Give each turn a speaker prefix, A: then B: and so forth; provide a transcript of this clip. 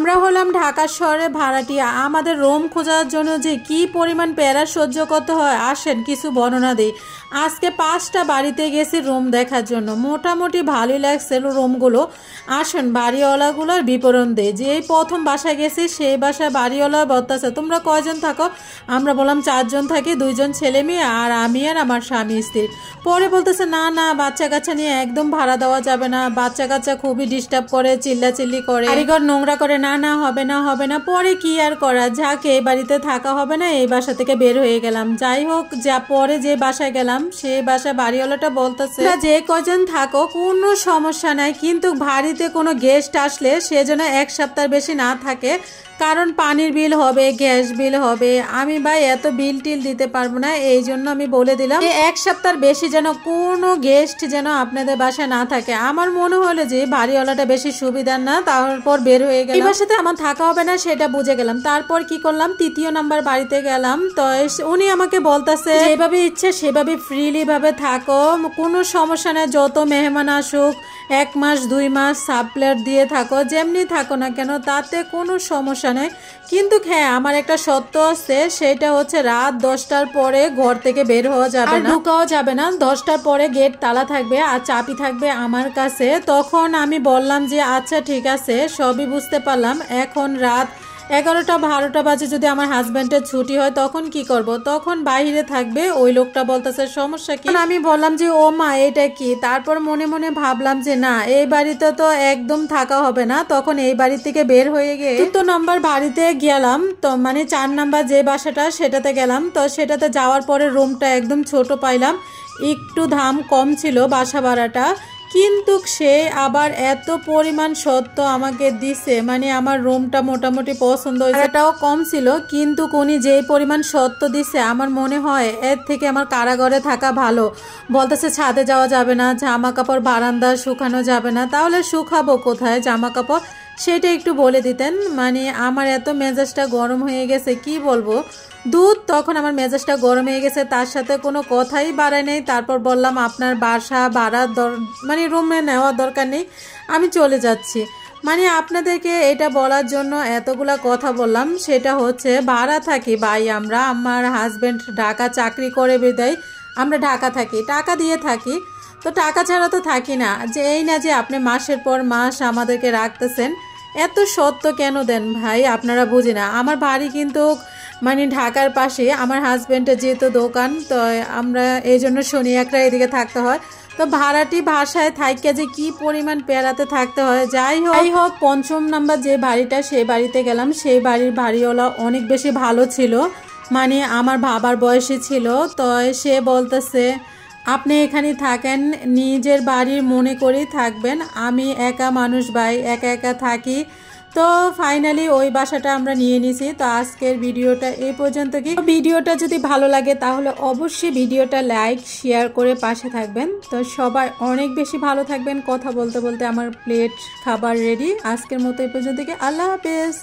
A: আমরা হলাম ঢাকা শহরে ভাড়াটিয়া। আমাদের রুম খোঁজার জন্য যে কি পরিমাণ প্যারা সহ্য করতে হয় আসেন কিছু বর্ণনা দিই। আজকে 5টা বাড়িতে গেছি রুম দেখার জন্য, মোটামুটি ভালোই লাগছিল রুমগুলো। আসেন বাড়িওয়ালাগুলোর বিবরণ দেয়। যে এই প্রথম বাসায় গেছি সেই বাসায় বাড়িওয়ালা বলতেছে তোমরা কয়জন থাকো? আমরা বললাম 4 জন থাকি, 2 জন ছেলে মেয়ে আর আমি আর আমার স্বামী স্ত্রী। পরে বলতেছে না না বাচ্চা কাচ্চা নিয়ে একদম ভাড়া দেওয়া যাবে না, বাচ্চা কাচ্চা খুবই ডিস্টার্ব করে, চিল্লাচিল্লি করে, কারিগর নোংরা করে। না না হবে না হবে না। পরে কি আর করা, যাক এই বাড়িতে থাকা হবে না, এই বাসা থেকে বের হয়ে গেলাম। যাই হোক, যা পরে যে বাসায় গেলাম সেই বাসায় বাড়িওয়ালাটা বলতেছে যে কজন থাকো কোনো সমস্যা নাই, কিন্তু বাড়িতে কোনো গেস্ট আসলে সে যেন 1 সপ্তাহ বেশি না থাকে, কারণ পানির বিল হবে, গ্যাস বিল হবে। আমি ভাই এত বিল টিল দিতে পারবো না, এই জন্য আমি বলে দিলাম যে 1 সপ্তাহ বেশি যেন কোনো গেস্ট যেন আপনাদের বাসায় না থাকে। আমার মনে হলো যে বাড়িওয়ালাটা বেশি সুবিধার না, তারপর বের হয়ে গেলাম। এই বাসাতে আমার থাকা হবে না সেটা বুঝে গেলাম। তারপর কি করলাম, 3য় নাম্বার বাড়িতে গেলাম। তো উনি আমাকে বলতেছে যেভাবে ইচ্ছে সেভাবে ফ্রিলি ভাবে থাকো, কোনো সমস্যা নেই, যত মেহমান আসুক 1 মাস 2 মাস সাপ্লার দিয়ে থাকো, যেমনি থাকো না কেন তাতে কোনো সমস্যা নেই। কিন্তু হ্যাঁ, আমার একটা সত্য আছে, সেটা হচ্ছে রাত 10টার পরে ঘর থেকে বের হওয়া যাবে না, ঢুকাও যাবে না। 10টার পরে গেট তালা থাকবে আর চাবি থাকবে আমার কাছে। তখন আমি বললাম যে আচ্ছা ঠিক আছে, সবই বুঝতে পারলাম। এখন রাত 11টা 12টা বাজে, যদি আমার হাজব্যান্ডের ছুটি হয় তখন কি করব? তখন বাইরে থাকবে। ওই লোকটা বলতেছে সমস্যা কি? আমি বললাম যে ও মা এটা কি? তারপর মনে মনে ভাবলাম যে না, এই বাড়িতে তো একদম থাকা হবে না। তখন এই বাড়ি থেকে বের হয়ে গিয়ে 2 নম্বর বাড়িতে গেলাম। তো মানে 4 নাম্বার যে বাসাটা সেটাতে গেলাম। তো সেটাতে যাওয়ার পরে রুমটা একদম ছোট পাইলাম, একটু দাম কম ছিল বাসা ভাড়াটা, কিন্তু সে আবার এত পরিমাণ সত্য আমাকে দিছে, মানে আমার রুমটা মোটামুটি পছন্দ হয়েছে। এটাও কম ছিল, কিন্তু উনি যেই পরিমাণ সত্য দিছে আমার মনে হয় এর থেকে আমার কারাগারে থাকা ভালো। বলতেছে ছাদে যাওয়া যাবে না, জামা কাপড় বারান্দা শুকানো যাবে না। তাহলে শুকাবো কোথায় জামা কাপড়? সেটা একটু বলে দিতেন। মানে আমার এত মেজাজটা গরম হয়ে গেছে কি বলবো। তখন আমার মেজাজটা গরম হয়ে গেছে, তার সাথে কোনো কথাই বাড়ায় নেই। তারপর বললাম আপনার বাসা ভাড়ার মানে রুমে নেওয়ার দরকার নেই, আমি চলে যাচ্ছি। মানে আপনাদেরকে এটা বলার জন্য এতগুলা কথা বললাম, সেটা হচ্ছে ভাড়া থাকি ভাই আমরা, আমার হাজব্যান্ড ঢাকা চাকরি করে বিদায় আমরা ঢাকা থাকি, টাকা দিয়ে থাকি। তো টাকা ছাড়া তো থাকি না, যে এই না যে আপনি মাসের পর মাস আমাদেরকে রাখতেছেন। এত সত্য কেন দেন ভাই, আপনারা বুঝি না। আমার বাড়ি কিন্তু মানে ঢাকার পাশে, আমার হাজব্যান্ডের যেহেতু দোকান, তো আমরা এই জন্য শনি একরা এদিকে থাকতে হয়। তো ভাড়াটি ভাষায় থাইকে যে কি পরিমাণ পেয়ারাতে থাকতে হয়। যাই হোক 5ম নাম্বার যে বাড়িটা সেই বাড়িতে গেলাম। সেই বাড়ির বাড়িওয়ালা অনেক বেশি ভালো ছিল, মানে আমার বাবার বয়সী ছিল। তো সে বলতেছে আপনি এখানে থাকেন, নিজের বাড়ির মনে করেই থাকবেন, আমি একা মানুষ ভাই, একা একা থাকি। তো ফাইনালি ওই বাসাটা আমরা নিয়ে নিছি। তো আজকের ভিডিওটা এই পর্যন্ত। কি ভিডিওটা যদি ভালো লাগে তাহলে অবশ্যই ভিডিওটা লাইক শেয়ার করে পাশে থাকবেন। তো সবাই অনেক বেশি ভালো থাকবেন। কথা বলতে বলতে আমার প্লেট খাবার রেডি। আজকের মতো এই পর্যন্ত। আল্লাহ হাফেজ।